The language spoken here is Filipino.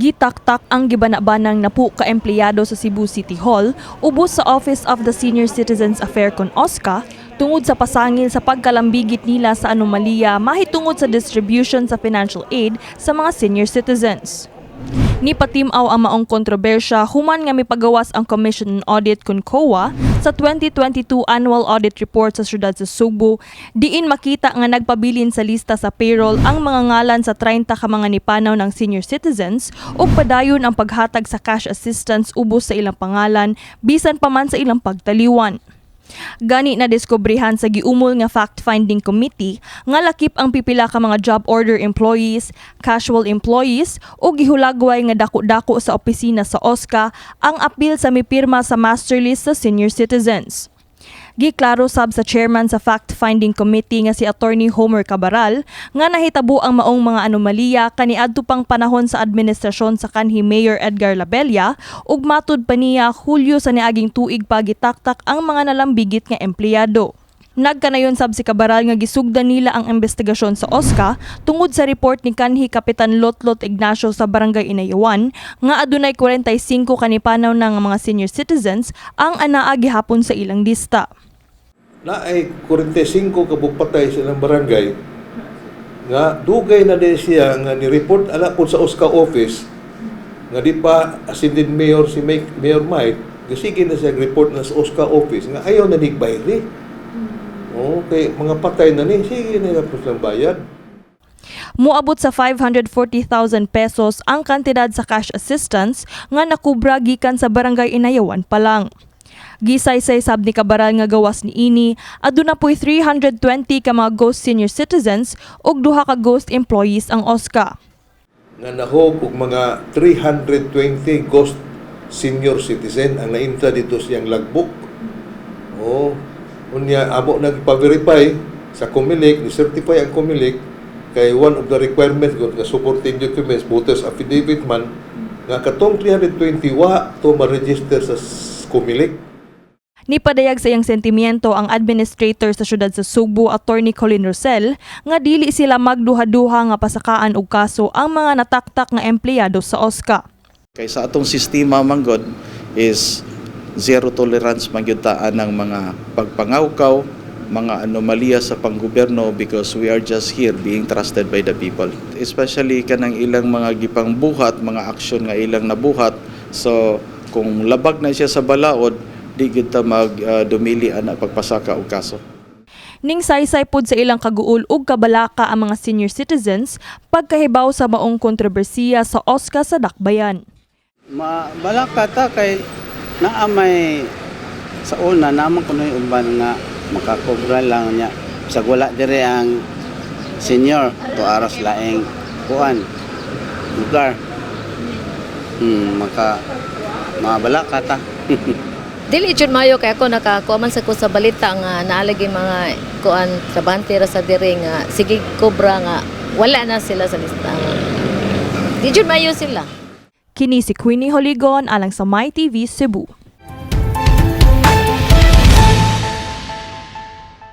Gitaktak ang gibanabanang napu ka empleyado sa Cebu City Hall ubos sa Office of the Senior Citizens Affairs kon OSCA tungod sa pasangil sa pagkalambigit nila sa anomalya mahitungod sa distribution sa financial aid sa mga senior citizens. Nipatimaw ang maong kontrobersya human nga mipagawas ang Commission on Audit kon COA sa 2022 Annual Audit Report sa siyudad sa Subo, diin makita nga nagpabilin sa lista sa payroll ang mga ngalan sa 30 ka mga nipanaw ng senior citizens ug padayon ang paghatag sa cash assistance ubos sa ilang pangalan bisan pa man sa ilang pagtaliwan. Gani na diskubrihan sa giumol nga fact-finding committee nga lakip ang pipila ka mga job order employees, casual employees o gihulagway nga dako-dako sa opisina sa OSCA ang apil sa mipirma sa master list sa senior citizens. Giklaro sab sa chairman sa fact-finding committee nga si Attorney Homer Cabaral nga nahitabo ang maong mga anomalya kaniadto pang panahon sa administrasyon sa kanhi Mayor Edgar Labella ug matud pa niya Hulyo sa niaging tuig pa gitaktak ang mga nalambigit nga empleyado. Nagkanayon sab si Cabaral nga gisugdan nila ang investigasyon sa OSCA tungod sa report ni kanhi Kapitan Lotlot Ignacio sa Barangay Inayawan nga adunay 45 kanipanaw ng mga senior citizens ang anaa gihapon sa ilang lista. Na ay 45 kabupatay sa ilang barangay nga dugay na din siya nga ni-report ala po sa OSCA office nga di pa ascended mayor si Mayor Mike gasige na siya report na sa OSCA office nga ayaw na nigbayad okay, mga patay na ni sige na tapos lang bayad. Muabot sa 540,000 pesos ang kantidad sa cash assistance nga nakubra gikan sa Barangay Inayawan pa lang. Gisaysay sab ni Cabaral nga gawas ni ini, aduna po'y 320 ka mga ghost senior citizens ug 2 ka ghost employees ang OSCA. Nga nahog og mga 320 ghost senior citizen ang nainta dito siyang logbook. Unya amo nagpa-verify sa COMELEC, ni-certify ang COMELEC kay one of the requirements nga supporting documents, voters affidavit man, nga katong 320 wa to ma-register sa COMELEC. Nipadayag sa iyang sentimiento ang administrator sa siyudad sa Subo, Attorney Colin Rosel, nga dili sila magduha-duha nga pasakaan og kaso ang mga nataktak nga empleyado sa OSCA. Kay sa atong sistema manggod is zero tolerance magyutaan ng mga pagpangawkaw, mga anomalya sa panggobyerno because we are just here being trusted by the people. Especially kanang ilang mga gipang buhat, mga aksyon nga ilang nabuhat. So kung labag na siya sa balaod, di kita magdumili ana pagpasaka og kaso. Ning saysay pod sa ilang kaguol ug kabalaka ang mga senior citizens pagkahibaw sa maong kontrobersiya sa OSCA sa Dakbayan. Balaka ta kay naamay sa una naman kuno yung uban nga makakobra lang niya sa wala dire ang senior to aras laing kuan lugar mabalaka ta. Dili jud mayo kay ako nakakuha man sa ko sa balita nga naalagi mga kuan trabante ra sa dire nga sige kobra nga wala na sila sa lista. Di jud mayo sila. Kini si Queenie Holigon alang sa My TV Cebu.